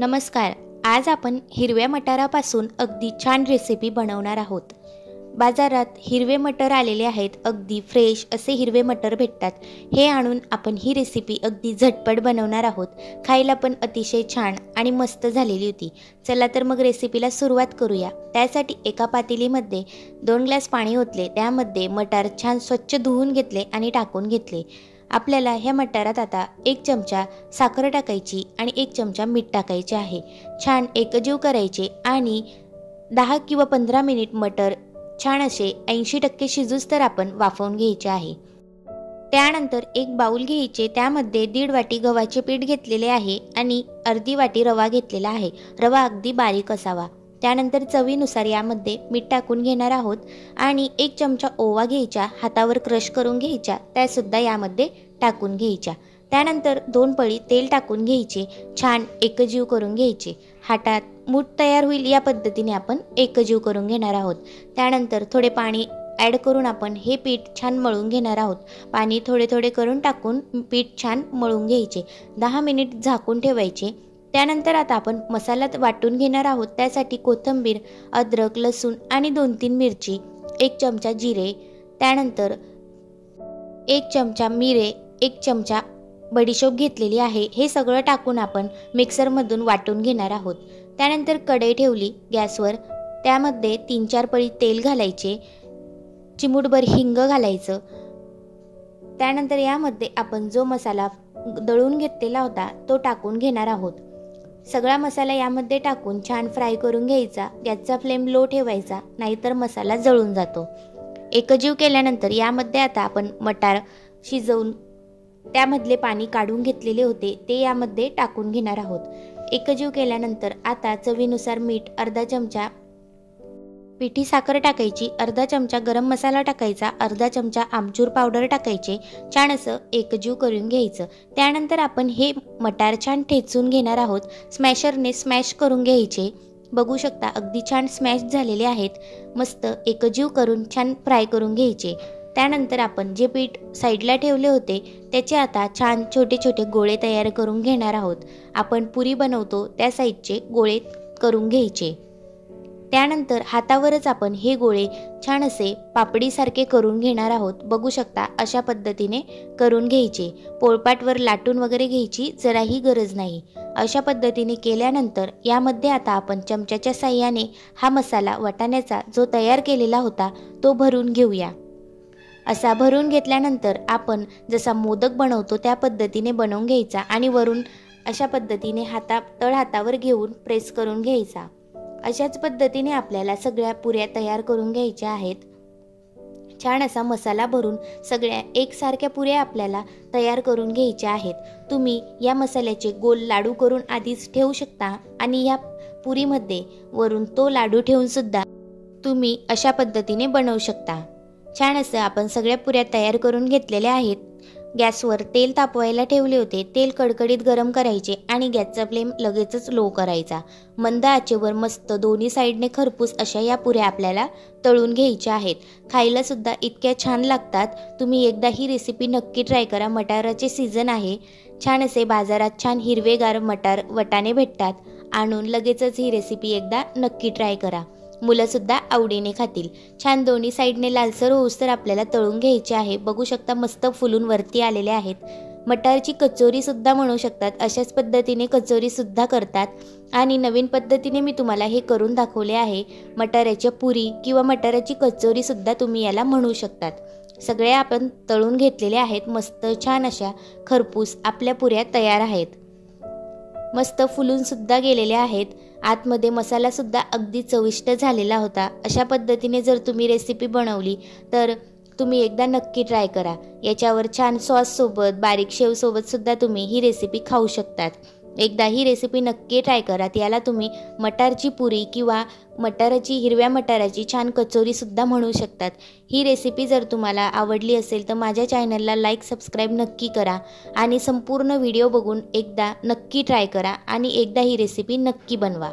नमस्कार. आज आपण हिरव्या मटारापासून अगदी छान रेसिपी बनवणार आहोत. बाजारात हिरवे मटर आलेले आहेत. अगदी फ्रेश असे हिरवे मटर भेटतात. हे आणून आपण ही रेसिपी अगदी झटपट बनवणार आहोत. खायला पण अतिशय छान आणि मस्त झालेली होती. चला तर मग रेसिपीला सुरुवात करूया. त्यासाठी एका पातेलीमध्ये 2 ग्लास पाणी ओतले. त्यामध्ये मटार छान स्वच्छ धुवून घेतले आणि टाकून घेतले. आपल्याला ह्या मटारात आता 1 चमचा साखर टाकायची आणि 1 चमचा मीठ टाकायचे आहे. छान एकजीव करायचे आणि 10 किंवा 15 मिनिट मटर छान असे 80% शिजूस तर आपण वाफवून घ्यायचे आहे. त्यानंतर एक बाउल घ्यायचे. त्यामध्ये 1.5 वाटी गव्हाचे पीठ घेतलेले आहे आणि अर्धी वाटी रवा घेतलेला आहे. रवा अगदी बारीक असावा. त्यानंतर चवीनुसार यामध्ये मीठ टाकून घेणार आहोत आणि 1 चमचा ओवा घ्यायचा, हातावर क्रश करून घ्यायचा, त्यासुद्धा यामध्ये टाकून घ्यायच्या. त्यानंतर 2 पळी तेल टाकून घ्यायचे. छान एकजीव करून घ्यायचे. हातात मूठ तयार होईल या पद्धतीने आपण एकजीव करून घेणार आहोत. त्यानंतर थोडे पाणी ॲड करून आपण हे पीठ छान मळून घेणार आहोत. पाणी थोडे थोडे करून टाकून पीठ छान मळून घ्यायचे. 10 मिनिट झाकून ठेवायचे. त्यानंतर आता आपण मसाला वाटून घेणार आहोत. त्यासाठी कोथिंबीर, अद्रक, लसूण आणि 2-3 मिरची, 1 चमचा जिरे, त्यानंतर 1 चमचा मिरे, 1 चमचा बडीशोप घेतलेली आहे. हे सगळं टाकून आपण मिक्सरमधून वाटून घेणार आहोत. त्यानंतर कढई ठेवली गॅसवर. त्यामध्ये 3-4 पळी तेल घालायचे. चिमूटभर हिंग घालायचं. त्यानंतर यामध्ये आपण जो मसाला दळून घेतलेला होता तो टाकून घेणार आहोत. सगळा मसाला यामध्ये टाकून छान फ्राय करून घ्यायचा. गॅसचा फ्लेम लो ठेवायचा, नाहीतर मसाला जळून जातो. एकजीव केल्यानंतर यामध्ये आता आपण मटार शिजवून त्यामधले पाणी काढून घेतलेले होते ते यामध्ये टाकून घेणार आहोत. एकजीव केल्यानंतर आता चवीनुसार मीठ, अर्धा चमचा पिठी साखर टाकायची, अर्धा चमचा गरम मसाला टाकायचा, अर्धा चमचा आमचूर पावडर टाकायचे. छान असं एकजीव करून घ्यायचं. त्यानंतर आपण हे मटार छान ठेचून घेणार आहोत. स्मॅशरने स्मॅश करून घ्यायचे. बघू शकता अगदी छान स्मॅश झालेले आहेत. मस्त एकजीव करून छान फ्राय करून घ्यायचे. त्यानंतर आपण जे पीठ साईडला ठेवले होते त्याचे आता छान छोटे छोटे गोळे तयार करून घेणार आहोत. आपण पुरी बनवतो त्या साईजचे गोळे करून घ्यायचे. त्यानंतर हातावरच आपण हे गोळे छान असे पापडीसारखे करून घेणार आहोत. बघू शकता अशा पद्धतीने करून घ्यायचे. पोळपाटवर लाटून वगैरे घ्यायची जराही गरज नाही. अशा पद्धतीने केल्यानंतर यामध्ये आता आपण चमच्याच्या साह्याने हा मसाला वाटाण्याचा जो तयार केलेला होता तो भरून घेऊया. असा भरून घेतल्यानंतर आपण जसा मोदक बनवतो त्या पद्धतीने बनवून घ्यायचा आणि वरून अशा पद्धतीने तळ हातावर घेऊन प्रेस करून घ्यायचा. अशाच पद्धतीने आपल्याला सगळ्या पुऱ्या तयार करून घ्यायच्या आहेत. छान असा मसाला भरून सगळ्या एकसारख्या पुऱ्या आपल्याला तयार करून घ्यायच्या आहेत. तुम्ही या मसाल्याचे गोल लाडू करून आधीच ठेवू शकता आणि या पुरीमध्ये वरून तो लाडू ठेवून सुद्धा तुम्ही अशा पद्धतीने बनवू शकता. छान असं आपण सगळ्या पुऱ्या तयार करून घेतलेल्या आहेत. गॅसवर तेल तापवायला ठेवले होते. तेल कडकडीत गरम करायचे आणि गॅसचा फ्लेम लगेचच लो करायचा. मंद आचेवर मस्त दोन्ही साईडने खरपूस अशा या पुऱ्या आपल्याला तळून घ्यायच्या आहेत. खायला सुद्धा इतक्या छान लागतात. तुम्ही एकदा ही रेसिपी नक्की ट्राय करा. मटाराचे सीझन आहे. छान असे बाजारात छान हिरवेगार मटार वटाणे भेटतात. आणून लगेचच ही रेसिपी एकदा नक्की ट्राय करा. मुलंसुद्धा आवडीने खातील. छान दोन्ही साईडने लालसर होऊस तर आपल्याला तळून घ्यायचे आहे. बघू शकता मस्त फुलून वरती आलेले आहेत. मटारची कचोरीसुद्धा म्हणू शकतात. अशाच पद्धतीने कचोरीसुद्धा करतात आणि नवीन पद्धतीने मी तुम्हाला हे करून दाखवले आहे. मटाराच्या पुरी किंवा मटाराची कचोरीसुद्धा तुम्ही याला म्हणू शकतात. सगळ्या आपण तळून घेतलेल्या आहेत. मस्त छान अशा खरपूस आपल्या पुऱ्या तयार आहेत. मस्त फुलून सुद्धा गेलेल्या आहेत. आतमध्ये मसाला सुद्धा अगदी चविष्ट झालेला होता. अशा पद्धतीने जर तुम्ही रेसिपी बनवली तर तुम्ही एकदा नक्की ट्राय करा. याच्यावर छान सॉससोबत, बारीक शेवसोबत सुद्धा तुम्ही ही रेसिपी खाऊ शकतात. एकदा ही रेसिपी नक्की ट्राय करा. याला तुम्ही मटारची पुरी किंवा हिरव्या मटाराची छान कचोरीसुद्धा म्हणू शकतात. ही रेसिपी जर तुम्हाला आवडली असेल तर माझ्या चॅनलला लाईक, सबस्क्राईब नक्की करा आणि संपूर्ण व्हिडिओ बघून एकदा नक्की ट्राय करा आणि एकदा ही रेसिपी नक्की बनवा.